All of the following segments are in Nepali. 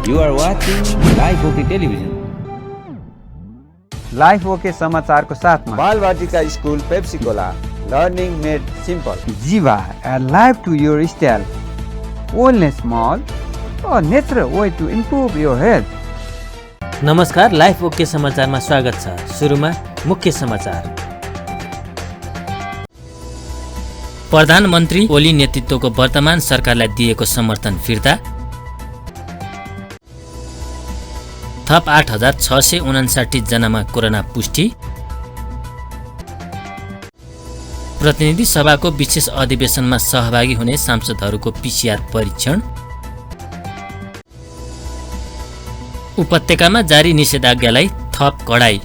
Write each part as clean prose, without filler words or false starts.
You are watching Live OK Television. Life okay समाचारको साथमा Balvatika school Pepsicola learning made simple Jiva add life to your style wellness mall a natural way to improve your health. नमस्कार, लाइफ ओके समाचारमा स्वागत छ। सुरुमा मुख्य समाचार। प्रधानमन्त्री ओली नेतृत्वको वर्तमान सरकारलाई दिएको समर्थन फिर्ता। थप 8,659 जनामा कोरोना पुष्टि। प्रतिनिधि सभाको विशेष अधिवेशनमा सहभागी हुने सांसदहरूको पीसीआर परीक्षण। उपत्यकामा जारी निषेधाज्ञालाई थप कडाई।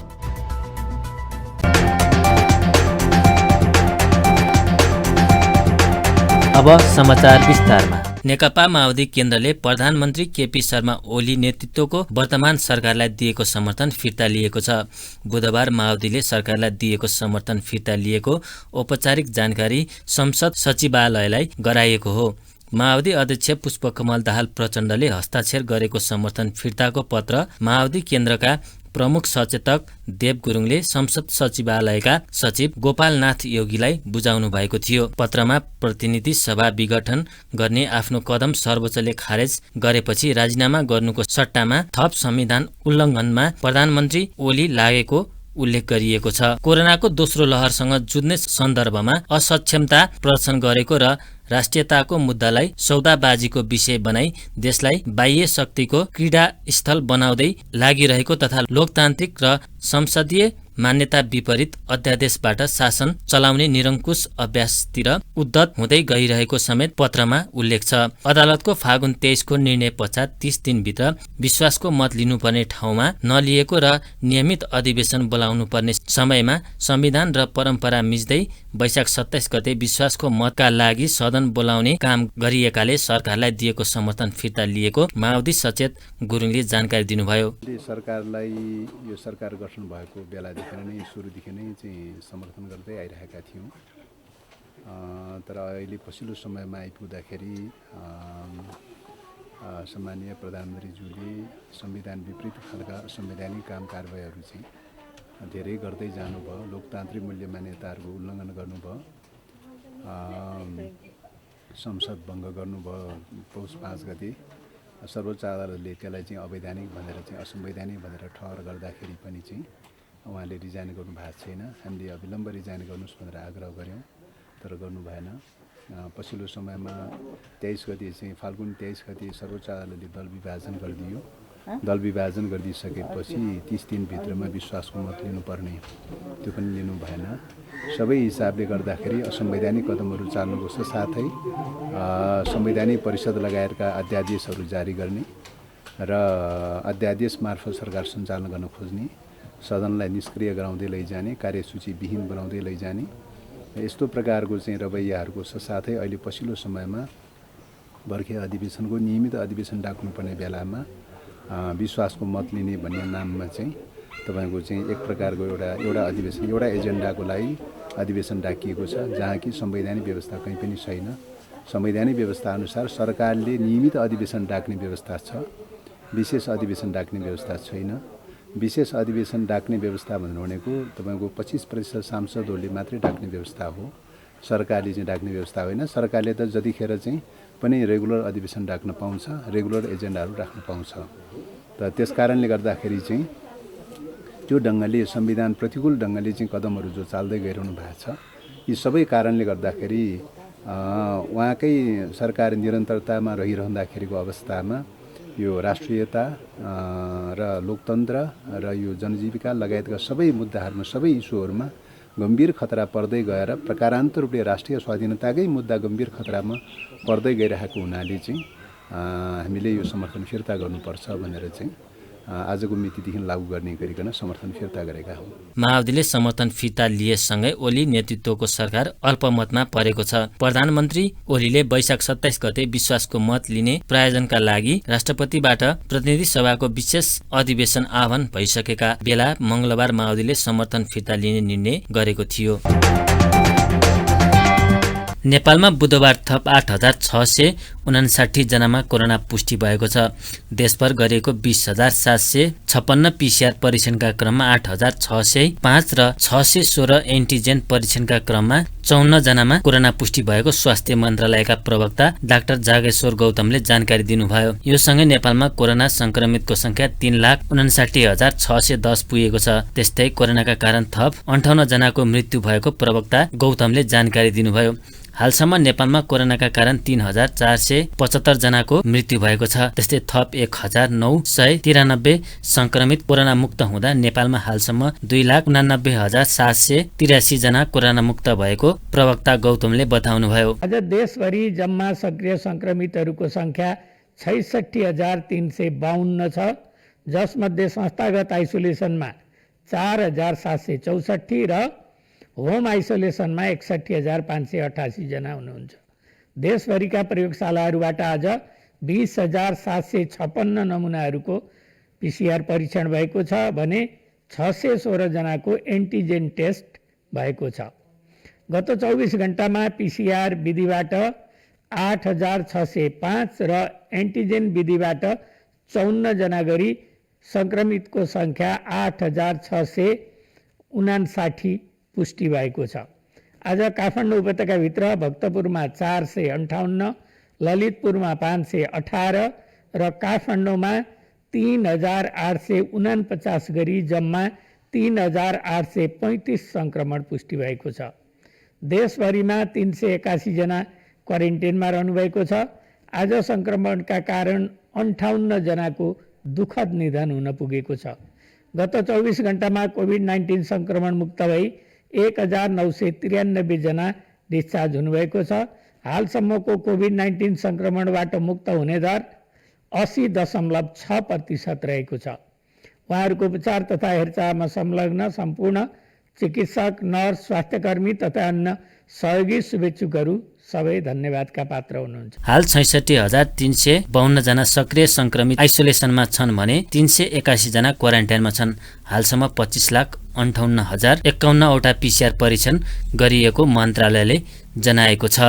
अब समाचार विस्तारमा। नेकपा माओवादी केन्द्रले प्रधानमन्त्री केपी शर्मा ओली नेतृत्वको वर्तमान सरकारलाई दिएको समर्थन फिर्ता लिएको छ। बुधबार माओवादीले सरकारलाई दिएको समर्थन फिर्ता लिएको औपचारिक जानकारी संसद सचिवालयलाई गराइएको हो। माओवादी अध्यक्ष पुष्पकमल दाहाल प्रचण्डले हस्ताक्षर गरेको समर्थन फिर्ताको पत्र माओवादी केन्द्रका प्रमुख सचेतक देव गुरुङले संसद सचिवालयका सचिव गोपालनाथ योगीलाई बुझाउनु भएको थियो। पत्रमा प्रतिनिधि सभा विघटन गर्ने आफ्नो कदम सर्वोच्चले खारेज गरेपछि राजीनामा गर्नुको सट्टामा थप संविधान उल्लङ्घनमा प्रधानमन्त्री ओली लागेको उल्लेख गरिएको छ। कोरोनाको दोस्रो लहरसँग जुझ्ने सन्दर्भमा असक्षमता प्रदर्शन गरेको र राष्ट्रियताको मुद्दालाई सौदाबाजीको विषय बनाई देशलाई बाह्य शक्तिको क्रीडा स्थल बनाउँदै लागिरहेको तथा लोकतान्त्रिक र संसदीय मान्यता विपरीत अध्यादेशबाट शासन चलाउने निरङ्कुश अभ्यासतिर उद्धत हुँदै गइरहेको समेत पत्रमा उल्लेख छ। अदालतको फागुन 23 को निर्णय पश्चात 30 दिनभित्र विश्वासको मत लिनुपर्ने ठाउँमा नलिएको र नियमित अधिवेशन बोलाउनु पर्ने समयमा संविधान र परम्परा मिच्दै वैशाख 27 गते विश्वासको मतका लागि सदन बोलाउने काम गरिएकाले सरकारलाई दिएको समर्थन फिर्ता लिएको माओवादी सचेत गुरुङले जानकारी दिनुभयो। सरकारलाई यो सरकार गठन भएको बेलादेखि नै सुरुदेखि नै चाहिँ समर्थन गर्दै आइरहेका थियौँ। तर अहिले पछिल्लो समयमा आइपुग्दाखेरि सम्माननीय प्रधानमन्त्रीज्यूले संविधान विपरीत खालका संवैधानिक काम कारबाहीहरू चाहिँ धेरै गर्दै जानुभयो। लोकतान्त्रिक मूल्य मान्यताहरूको उल्लङ्घन गर्नुभयो। संसद भङ्ग गर्नुभयो। पौष 5 गते सर्वोच्च अदालतले त्यसलाई चाहिँ अवैधानिक भनेर चाहिँ असंवैधानिक भनेर ठहर गर्दाखेरि पनि चाहिँ उहाँले रिजाइन गर्नु भएको छैन। हामीले अविलम्ब रिजाइन गर्नुहोस् भनेर आग्रह गऱ्यौँ, तर गर्नु भएन। पछिल्लो समयमा 23 गते चाहिँ फाल्गुन 23 गते सर्वोच्च अदालतले दल विभाजन गरिदियो। दल विभाजन गरिदिइसकेपछि 30 दिनभित्रमा विश्वासको मत लिनुपर्ने, त्यो पनि लिनु भएन। सबै हिसाबले गर्दाखेरि असंवैधानिक कदमहरू चाल्नुको साथै संवैधानिक परिषद लगायतका अध्यादेशहरू जारी गर्ने र अध्यादेश मार्फत सरकार सञ्चालन गर्न खोज्ने, सदनलाई निष्क्रिय गराउँदै लैजाने, कार्यसूची विहीन बनाउँदै लैजाने, यस्तो प्रकारको चाहिँ रवैयाहरूको साथै अहिले पछिल्लो समयमा बर्खे अधिवेशनको नियमित अधिवेशन डाक्नुपर्ने बेलामा विश्वासको मत लिने भन्ने नाममा चाहिँ तपाईँको चाहिँ एक प्रकारको एउटा अधिवेशन एउटा एजेन्डाको लागि अधिवेशन डाकिएको छ, जहाँ कि संवैधानिक व्यवस्था कहीँ पनि छैन। संवैधानिक व्यवस्था अनुसार सरकारले नियमित अधिवेशन डाक्ने व्यवस्था छ, विशेष अधिवेशन डाक्ने व्यवस्था छैन। विशेष अधिवेशन डाक्ने व्यवस्था भनेको तपाईँको 25% सांसदहरूले मात्रै डाक्ने व्यवस्था हो, सरकारले चाहिँ डाक्ने व्यवस्था होइन। सरकारले त जतिखेर चाहिँ पनि रेगुलर अधिवेशन डाक्न पाउँछ, रेगुलर एजेन्डाहरू राख्न पाउँछ। त त्यस कारणले गर्दाखेरि चाहिँ त्यो ढङ्गले संविधान प्रतिकूल ढङ्गले चाहिँ कदमहरू जो चाल्दै गइरहनु भएको छ, यी सबै कारणले गर्दाखेरि उहाँकै सरकार निरन्तरतामा रहिरहँदाखेरिको अवस्थामा यो राष्ट्रियता र लोकतन्त्र र यो जनजीविका लगायतका सबै मुद्दाहरूमा, सबै इस्युहरूमा गम्भीर खतरा पर्दै गएर प्रकारान्तर रूपले राष्ट्रिय स्वाधीनताकै मुद्दा गम्भीर खतरामा पर्दै गइरहेको हुनाले चाहिँ हामीले यो समर्थन फिर्ता गर्नुपर्छ भनेर चाहिँ आजको मितिदेखि लागू गर्ने गरिकन समर्थन फिर्ता गरेका हौँ। माओवादीले समर्थन फिर्ता लिएसँगै ओली नेतृत्वको सरकार अल्पमतमा परेको छ। प्रधानमन्त्री ओलीले वैशाख 27 गते विश्वासको मत लिने प्रायोजनका लागि राष्ट्रपतिबाट प्रतिनिधि सभाको विशेष अधिवेशन आह्वान भइसकेका बेला मंगलबार माओवादीले समर्थन फिर्ता लिने निर्णय गरेको थियो। नेपालमा बुधबार थप 8,659 जनामा कोरोना पुष्टि भएको छ। देशभर गरिएको 20,756 पीसीआर परीक्षणका क्रममा 8,605 र 616 एन्टिजेन परीक्षणका क्रममा 54 जनामा कोरोना पुष्टि भएको स्वास्थ्य मन्त्रालयका प्रवक्ता डाक्टर जागेश्वर गौतमले जानकारी दिनुभयो। यो सँगै नेपालमा कोरोना संक्रमितको संख्या 3,59,610 पुगेको छ। त्यस्तै कोरोनाका कारण थप 58 जनाको मृत्यु भएको प्रवक्ता गौतमले जानकारी दिनुभयो। हालसम्म नेपालमा कोरोनाका कारण 3,475 जनाको मृत्यु भएको छ। त्यस्तै थप 1,993 संक्रमित कोरोना मुक्त हुँदा नेपालमा हालसम्म 2,89,783 जना कोरोना मुक्त भएको प्रवक्ता गौतमले बताउनुभयो। आज देशभरि जम्मा सक्रिय संक्रमितहरूको संख्या 66,352 छ, जसमध्ये संस्थागत आइसोलेसनमा 4,764 र होम आइसोलेसनमा 61,588 जना हुनुहुन्छ। देशभरिका प्रयोगशालाहरूबाट आज 20,756 नमुनाहरूको पीसीआर परीक्षण भएको छ भने 616 जनाको एन्टिजेन टेस्ट भएको छ। गत 24 घण्टामा पीसीआर विधिबाट 8,605 र एन्टिजेन विधिबाट 54 जना गरी संक्रमितको संख्या 8,659 पुष्टि भएको छ। आज काठमाडौँ उपत्यकाभित्र भक्तपुरमा 458, ललितपुरमा 518 र काठमाडौँमा 3,849 गरी जम्मा 3,835 संक्रमण पुष्टि भएको छ। देशभरिमा 381 जना क्वारेन्टाइनमा रहनुभएको छ। आज संक्रमणका कारण 58 जनाको दुःखद निधन हुन पुगेको छ। गत 24 घण्टामा कोभिड-19 संक्रमण मुक्त भई 1,993 जना डिस्चार्ज हुनुभएको छ। हालसम्मको कोभिड-19 संक्रमणबाट मुक्त हुने दर 80.6% रहेको छ। उहाँहरूको उपचार तथा हेरचाहमा संलग्न सम्पूर्ण चिकित्सक, नर्स, स्वास्थ्यकर्मी तथा अन्य सहयोगी शुभेच्छुकहरू सबै धन्यवादका पात्र हुनुहुन्छ। हाल 66,352 जना सक्रिय संक्रमित आइसोलेसनमा छन् भने 381 जना क्वारेन्टाइनमा छन्। हालसम्म 25,58,051 वटा पीसीआर परीक्षण गरिएको मन्त्रालयले जनाएको छ।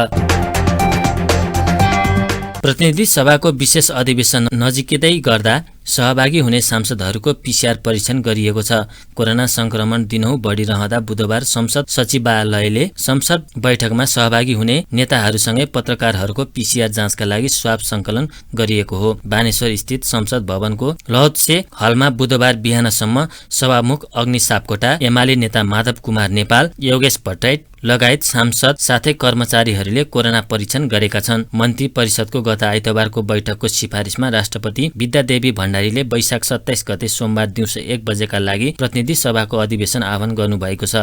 प्रतिनिधि सभाको विशेष अधिवेशन नजिकै गर्दा सहभागी हुने सांसदहरूको पीसीआर परीक्षण गरिएको छ। कोरोना संक्रमण दिनहुँ बढिरहँदा बुधबार संसद सचिवालयले संसद बैठकमा सहभागी हुने नेताहरूसँगै पत्रकारहरूको पीसीआर जाँचका लागि स्वाब संकलन गरिएको हो। बानेश्वर स्थित संसद भवनको लहौत्से हलमा बुधबार बिहानसम्म सभामुख अग्नि सापकोटा, एमाले नेता माधव कुमार नेपाल, योगेश भट्टराई लगायत सांसद साथै कर्मचारीहरूले कोरोना परीक्षण गरेका छन्। मन्त्री परिषदको गत आइतबारको बैठकको सिफारिसमा राष्ट्रपति विद्यादेवी भण्डारीले वैशाख 27 गते सोमबार दिउँसो 1 बजेका लागि प्रतिनिधि सभाको अधिवेशन आह्वान गर्नुभएको छ।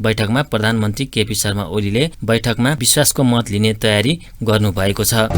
बैठकमा प्रधानमन्त्री केपी शर्मा ओलीले बैठकमा विश्वासको मत लिने तयारी गर्नुभएको छ।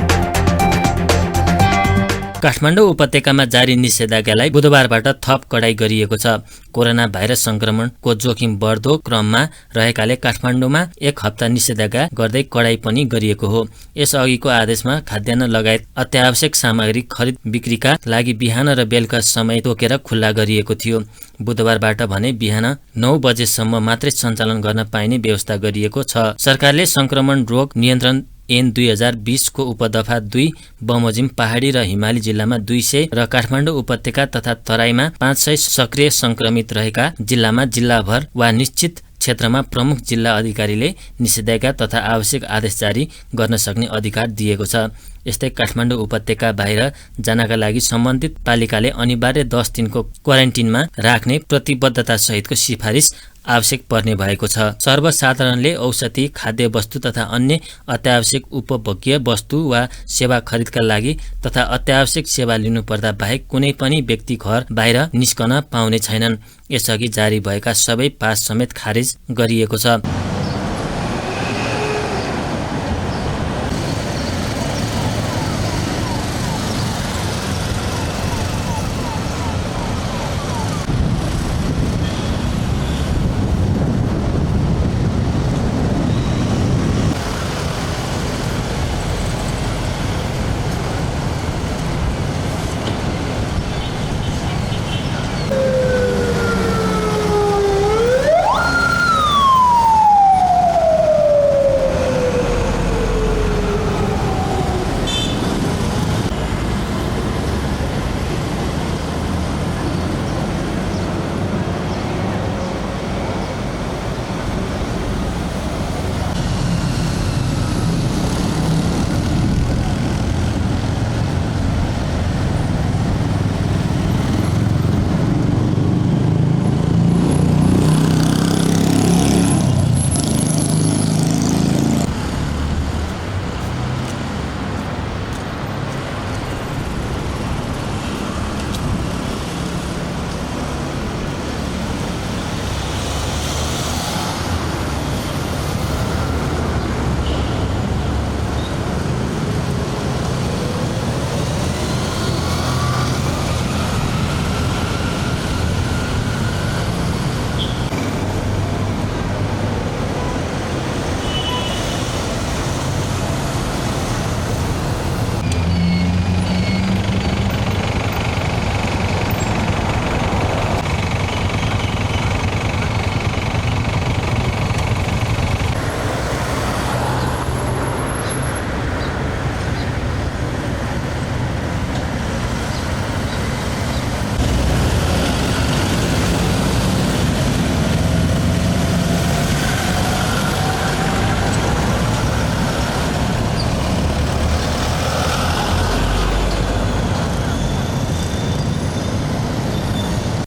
काठमाडौँ उपत्यकामा जारी निषेधाज्ञालाई बुधबारबाट थप कडाई गरिएको छ। कोरोना भाइरस संक्रमणको जोखिम बढ्दो क्रममा रहेकाले काठमाडौँमा एक हप्ता निषेधाज्ञा गर्दै कडाई पनि गरिएको हो। यसअघिको आदेशमा खाद्यान्न लगायत अत्यावश्यक सामग्री खरिद बिक्रीका लागि बिहान र बेलुका समय तोकेर खुल्ला गरिएको थियो। बुधबारबाट भने बिहान 9 बजेसम्म मात्रै सञ्चालन गर्न पाइने व्यवस्था गरिएको छ। सरकारले संक्रमण रोग नियन्त्रण ऐन 2020 को उपदफा 2 बमोजिम पहाडी र हिमाली जिल्लामा 200 र काठमाडौँ उपत्यका तथा तराईमा 500 सक्रिय संक्रमित रहेका जिल्लामा जिल्लाभर वा निश्चित क्षेत्रमा प्रमुख जिल्ला अधिकारीले निषेधाज्ञा तथा आवश्यक आदेश जारी गर्न सक्ने अधिकार दिएको छ। यस्तै काठमाडौँ उपत्यका बाहिर जानका लागि सम्बन्धित पालिकाले अनिवार्य 10 दिनको क्वारेन्टिनमा राख्ने प्रतिबद्धता सहितको सिफारिस आवश्यक पर्ने भएको छ। सर्वसाधारणले औषधि, खाद्य वस्तु तथा अन्य अत्यावश्यक उपभोग्य वस्तु वा सेवा खरिदका लागि तथा अत्यावश्यक सेवा लिनुपर्दा बाहेक कुनै पनि व्यक्ति घर बाहिर निस्कन पाउने छैनन्। यसअघि जारी भएका सबै पास समेत खारेज गरिएको छ।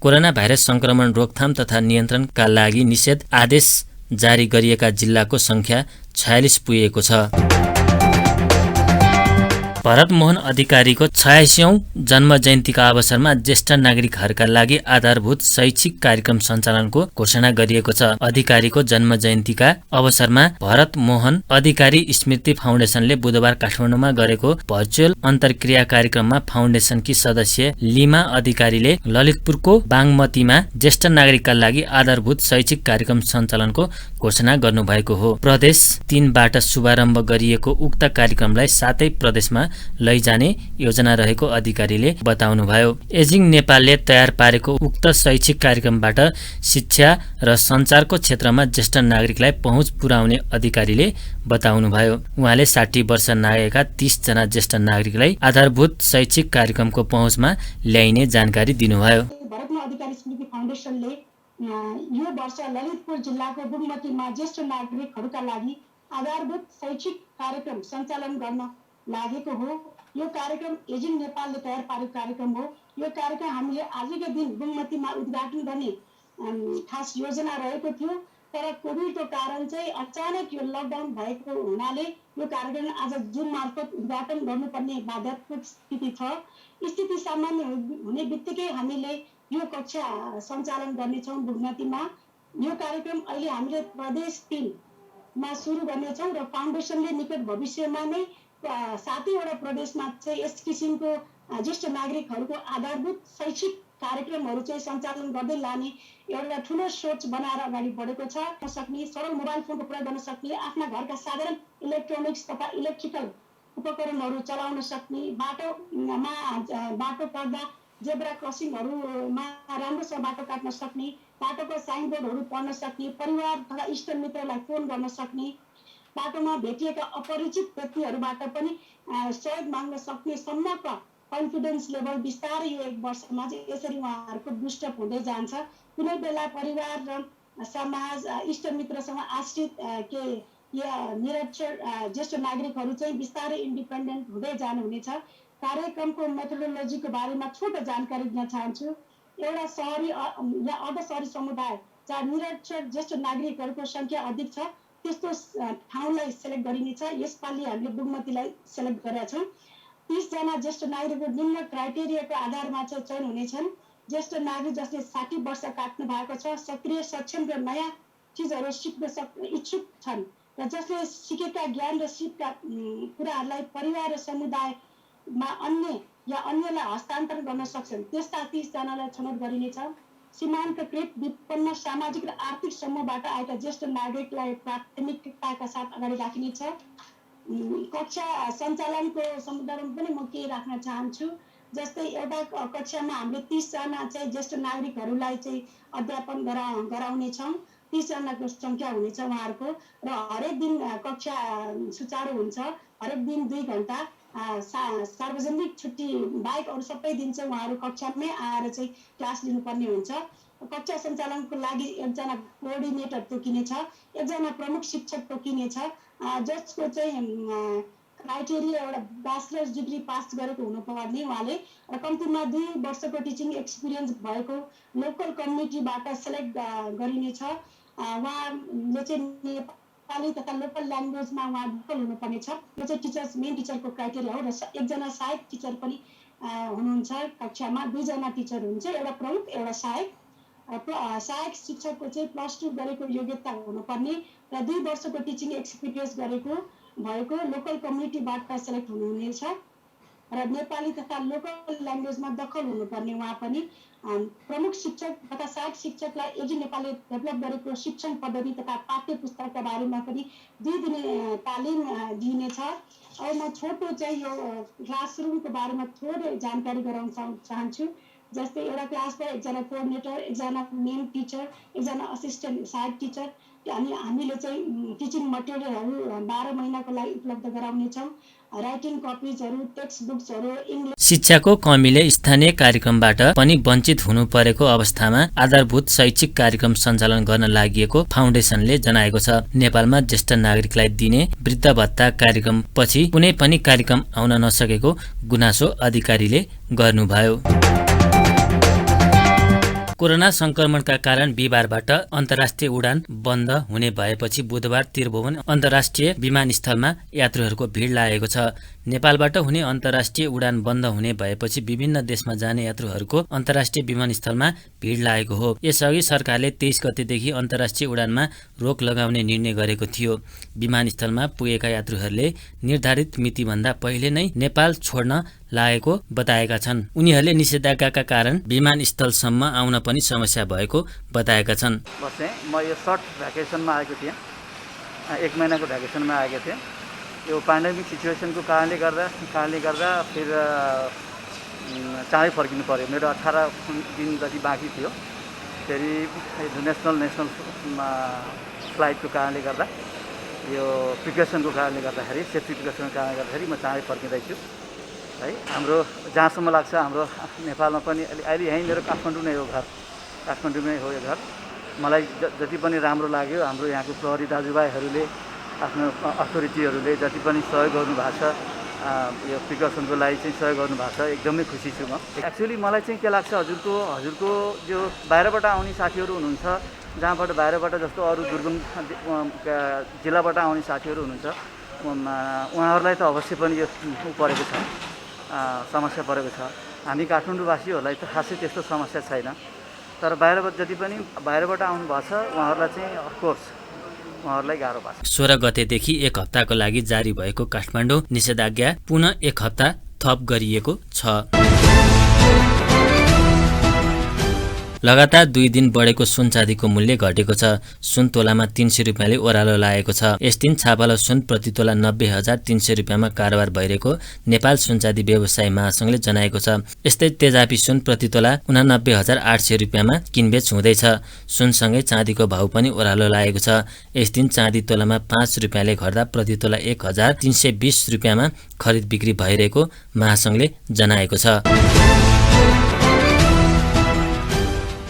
कोरोना भाइरस संक्रमण रोकथाम तथा नियन्त्रणका लागि निषेध आदेश जारी गरिएका जिल्लाको संख्या 46 पुगेको छ। भरत मोहन अधिकारीको 86औं जन्म जयन्तीका अवसरमा ज्येष्ठ नागरिकहरूका लागि आधारभूत शैक्षिक कार्यक्रम सञ्चालनको घोषणा गरिएको छ। अधिकारीको जन्म जयन्तीका अवसरमा भरत मोहन अधिकारी स्मृति फाउन्डेसनले बुधबार काठमाडौँमा गरेको भर्चुअल अन्तर्क्रिया कार्यक्रममा फाउन्डेसनकी सदस्य लिमा अधिकारीले ललितपुरको बागमतीमा ज्येष्ठ नागरिकका लागि आधारभूत शैक्षिक कार्यक्रम सञ्चालनको घोषणा गर्नुभएको हो। प्रदेश 3बाट शुभारम्भ गरिएको उक्त कार्यक्रमलाई 7 प्रदेशमा लैजाने योजना रहेको अधिकारीले बताउनुभयो। एजिङ नेपालले तयार पारेको उक्त शैक्षिक कार्यक्रमबाट शिक्षा र सञ्चारको क्षेत्रमा ज्येष्ठ नागरिकलाई पहुँच पुर्याउने अधिकारीले बताउनुभयो। उहाँले 60 वर्ष नागेका 30 जना ज्येष्ठ नागरिकलाई आधारभूत शैक्षिक कार्यक्रमको पहुँचमा ल्याइने जानकारी दिनुभयो। भरत मोहन अधिकारी स्मृति फाउन्डेसनले यो वर्ष ललितपुर जिल्लाको बागमतीमा ज्येष्ठ नागरिकहरूका लागि आधारभूत शैक्षिक कार्यक्रम सञ्चालन गर्न लागेको हो। यो कार्यक्रम एजिङ नेपालले तयार पारेको कार्यक्रम हो। यो कार्यक्रम हामीले आजकै दिन बागमतीमा उद्घाटन गर्ने खास योजना रहेको थियो, तर कोभिडको कारण चाहिँ अचानक यो लकडाउन भएको हुनाले यो कार्यक्रम आज जुम मार्फत उद्घाटन गर्नुपर्ने बाध्यात्मक स्थिति छ। स्थिति सामान्य हुने बित्तिकै हामीले यो कक्षा सञ्चालन गर्नेछौँ बागमतीमा। यो कार्यक्रम अहिले हामीले प्रदेश 3 मा सुरु गर्नेछौँ र फाउन्डेसनले निकट भविष्यमा नै 7वटा प्रदेशमा चाहिँ यस किसिमको ज्येष्ठ नागरिकहरूको आधारभूत शैक्षिक कार्यक्रमहरू चाहिँ सञ्चालन गर्दै लाने एउटा ठुलो सोच बनाएर अगाडि बढेको छ। सक्ने सरल मोबाइल फोनको प्रयोग गर्न सक्ने, आफ्ना घरका साधारण इलेक्ट्रोनिक्स तथा इलेक्ट्रिकल उपकरणहरू चलाउन सक्ने, बाटो पर्दा जेब्रा क्रसिङहरूमा राम्रोसँग बाटो काट्न सक्ने, बाटोको साइनबोर्डहरू पढ्न सक्ने, परिवार तथा इष्ट मित्रलाई फोन गर्न सक्ने, बाटोमा भेटिएका अपरिचित व्यक्तिहरूबाट पनि सहयोग माग्न सक्ने सम्मका कन्फिडेन्स लेभल बिस्तारै यो 1 वर्षमा चाहिँ यसरी उहाँहरूको बुस्टअप हुँदै जान्छ। कुनै बेला परिवार र समाज इष्ट मित्रसँग आश्रित निरक्षर ज्येष्ठ नागरिकहरू चाहिँ बिस्तारै इन्डिपेन्डेन्ट हुँदै जानुहुनेछ। कार्यक्रमको मेथोडोलोजीको बारेमा छोटो जानकारी दिन चाहन्छु। एउटा सहरी या अर्ध सहरी समुदाय जहाँ निरक्षर ज्येष्ठ नागरिकहरूको सङ्ख्या अधिक छ त्यस्तो ठाउँलाई सेलेक्ट गरिनेछ। यसपालि हामीले बुगमतीलाई सेलेक्ट गरेका छौँ। 30 जना ज्येष्ठ नागरिकहरू निम्न क्राइटेरियाको आधारमा चाहिँ चयन हुनेछन्। ज्येष्ठ नागरिक जसले 60 वर्ष काट्नु भएको छ, सक्रिय सक्षम र नयाँ चिजहरू सिक्न इच्छुक छन् र जसले सिकेका ज्ञान र सिपका कुराहरूलाई परिवार र समुदायमा अन्यलाई हस्तान्तरण गर्न सक्छन् त्यस्ता 30 जनालाई छनौट गरिनेछ। सीमान्तकृत विपन्न सामाजिक र आर्थिक समूहबाट आएका ज्येष्ठ नागरिकलाई प्राथमिकताका साथ अगाडि राखिनेछ। कक्षा सञ्चालनको सन्दर्भमा पनि म के राख्न चाहन्छु, जस्तै एउटा कक्षामा हामीले 30 जना चाहिँ ज्येष्ठ नागरिकहरूलाई चाहिँ अध्यापन गराउनेछौँ। 30 जनाको सङ्ख्या हुनेछ उहाँहरूको र हरेक दिन कक्षा सुचारू हुन्छ। हरेक दिन 2 घण्टा सार्वजनिक छुट्टी बाहेक अरू सबै दिन चाहिँ उहाँहरू कक्षामै आएर चाहिँ क्लास लिनुपर्ने हुन्छ। कक्षा सञ्चालनको लागि 1 जना कोअर्डिनेटर तोकिनेछ, 1 जना प्रमुख शिक्षक तोकिनेछ जसको चाहिँ क्राइटेरिया एउटा ब्याचलर्स डिग्री पास गरेको हुनुपर्ने उहाँले र कम्तीमा 2 वर्षको टिचिङ एक्सपिरियन्स भएको लोकल कम्युनिटीबाट सेलेक्ट गरिनेछ। उहाँले चाहिँ नेपाली तथा लोकल ल्याङ्ग्वेजमा उहाँ भोकल हुनुपर्ने छ। यो चाहिँ टिचर्स मेन टिचरको क्राइटेरिया हो र 1 जना सहायक टिचर पनि हुनुहुन्छ। कक्षामा 2 जना टिचर हुन्छ, एउटा प्रमुख एउटा सहायक। सहायक शिक्षकको चाहिँ +2 गरेको योग्यता हुनुपर्ने र 2 वर्षको टिचिङ एक्सपिरियन्स भएको लोकल कम्युनिटीबाट सेलेक्ट हुनुहुनेछ र नेपाली तथा लोकल ल्याङ्ग्वेजमा दखल हुनुपर्ने उहाँ पनि। प्रमुख शिक्षक तथा सहायक शिक्षकलाई एजी नेपालले डेभलप गरेको शिक्षण पद्धति तथा पाठ्य पुस्तकका बारेमा पनि 2 दिने तालिम दिइनेछ। अब म छोटो चाहिँ यो क्लासरुमको बारेमा थोरै जानकारी गराउन चाहन्छु। जस्तै एउटा क्लासमा 1 जना कोअर्डिनेटर, 1 जना मेन टिचर, 1 जना असिस्टेन्ट सहायक टिचर अनि हामीले चाहिँ टिचिङ मटेरियलहरू 12 महिनाको लागि उपलब्ध गराउनेछौँ। राइटिङ कपिजहरू, टेक्स्ट बुक्सहरू, इङ्ग्लिस। शिक्षाको कमीले स्थानीय कार्यक्रमबाट पनि वञ्चित हुनु परेको अवस्थामा आधारभूत शैक्षिक कार्यक्रम सञ्चालन गर्न लागि फाउन्डेसनले जनाएको छ। नेपालमा ज्येष्ठ नागरिकलाई दिने वृद्ध भत्ता कार्यक्रम पछि कुनै पनि कार्यक्रम आउन नसकेको गुनासो अधिकारीले गर्नुभयो। कोरोना संक्रमणका कारण बिहिबारबाट अन्तर्राष्ट्रिय उडान बन्द हुने भएपछि बुधबार त्रिभुवन अन्तर्राष्ट्रिय विमानस्थलमा यात्रुहरूको भिड लागेको छ। नेपालबाट हुने अन्तर्राष्ट्रिय उडान बन्द हुने भएपछि विभिन्न देशमा जाने यात्रुहरूको अन्तर्राष्ट्रिय विमानस्थलमा भिड लागेको हो। यसअघि सरकारले 23 गतेदेखि अन्तर्राष्ट्रिय उडानमा रोक लगाउने निर्णय गरेको थियो। विमानस्थलमा पुगेका यात्रुहरूले निर्धारित मितिभन्दा पहिले नै नेपाल छोड्न लागेको बताएका छन्। उनीहरूले निषेधाज्ञाका कारण विमानस्थलसम्म आउन पनि समस्या भएको बताएका छन्। म यो सर्ट भ्याकेसनमा आएको थिएँ, 1 महिनाको भ्याकेसनमा आएको थिएँ। यो पेन्डेमिक सिचुएसनको कारणले गर्दा फिर चाँडै फर्किनु पर्यो। मेरो 18 दिन जति बाँकी थियो। फेरि नेसनल फ्लाइटको कारणले गर्दा यो प्रिकसनको कारणले गर्दाखेरि सेफ्टी प्रिकसनको कारणले गर्दाखेरि म चाँडै फर्किँदैछु है। हाम्रो जहाँसम्म लाग्छ हाम्रो नेपालमा पनि अहिले यहीँ मेरो काठमाडौँ नै हो घर, काठमाडौँमै हो यो घर। मलाई जति पनि राम्रो लाग्यो हाम्रो यहाँको प्रहरी दाजुभाइहरूले आफ्नो अथोरिटीहरूले जति पनि सहयोग गर्नुभएको छ यो प्रिकसनको लागि चाहिँ सहयोग गर्नुभएको छ, एकदमै खुसी छु म। एक्चुअली मलाई चाहिँ के लाग्छ, हजुरको जो बाहिरबाट आउने साथीहरू हुनुहुन्छ, जहाँबाट बाहिरबाट जस्तो अरू दुर्गम जिल्लाबाट आउने साथीहरू हुनुहुन्छ, उहाँहरूलाई त अवश्य पनि यो परेको छ, समस्या परेको छ। हामी काठमाडौँवासीहरूलाई त खासै त्यस्तो समस्या छैन। तर तर बाहिरबाट जति पनि बाहिरबाट आउनु भएको छ उहाँहरूलाई चाहिँ अफकोर्स उहाँहरूलाई गाह्रो भएको छ। 16 गतेदेखि 1 हप्ताको लागि जारी भएको काठमाडौँ निषेधाज्ञा पुनः 1 हप्ता थप गरिएको छ। लगातार 2 दिन बढेको सुन चाँदीको मूल्य घटेको छ। सुन तोलामा 300 रुपियाँले ओह्रालो लागेको छ। यस दिन छापालो सुन प्रति तोला 90,300 रुपियाँमा कारोबार भइरहेको नेपाल सुनचाँदी व्यवसायी महासंघले जनाएको छ। यस्तै तेजापी सुन प्रति तोला 89,800 रुपियाँमा किनबेच हुँदैछ। सुनसँगै चाँदीको भाउ पनि ओह्रालो लागेको छ। यस दिन चाँदी तोलामा 5 रुपियाँले घट्दा प्रति तोला 1,320 रुपियाँमा खरिद बिक्री भइरहेको महासंघले जनाएको छ।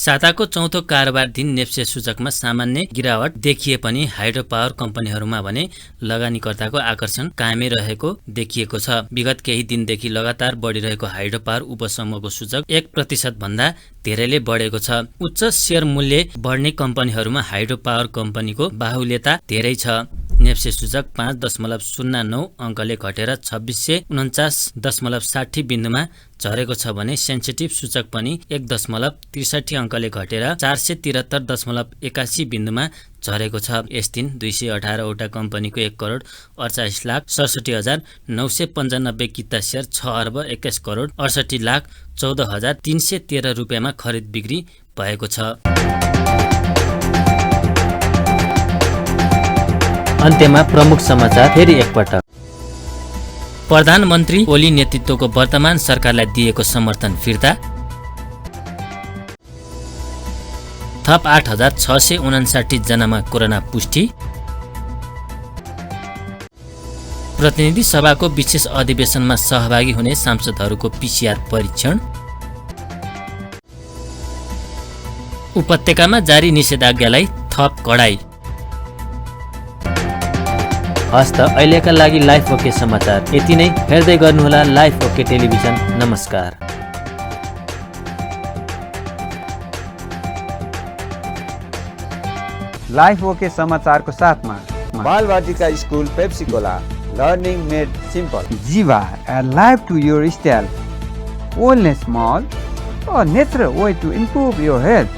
साताको चौथो कारोबार दिन नेप्से सूचकमा सामान्य गिरावट देखिए पनि हाइड्रो पावर कम्पनीहरूमा भने लगानीकर्ताको आकर्षण कायमै रहेको देखिएको छ। विगत केही दिनदेखि लगातार बढिरहेको हाइड्रो पावर उपसमूहको सूचक 1% भन्दा धेरैले बढेको छ। उच्च शेयर मूल्य बढ्ने कम्पनीहरूमा हाइड्रो पावर कम्पनीको बाहुल्यता धेरै छ। नेप्से सूचक 5.09 अङ्कले घटेर 2649.60 बिन्दुमा झरेको छ भने सेन्सिटिभ सूचक पनि 1.63 अङ्कले घटेर 473.81 बिन्दुमा झरेको छ। यस दिन 218 वटा कम्पनीको 1,68,67,995 किता सेयर 6,21,68,14,313 रुपियाँमा खरिद बिक्री भएको छ। अन्त्यमा प्रमुख समाचार फेरि एकपटक। प्रधानमन्त्री ओली नेतृत्वको वर्तमान सरकारलाई दिएको समर्थन फिर्ता। थप 8,659 जनामा कोरोना पुष्टि। प्रतिनिधि सभाको विशेष अधिवेशनमा सहभागी हुने सांसदहरूको PCR परीक्षण। उपत्यकामा जारी निषेधाज्ञालाई थप कडाई। हस्त अहिलेका लागि लाइफ ओके समाचार यति नै। हेर्दै गर्नुहोला लाइफ ओके टेलिभिजन। नमस्कार। लाइफ ओके समाचारको साथमा Balvatika school Pepsicola learning made simple. Jiva a life to your style, wellness mall, a natural way to improve your health.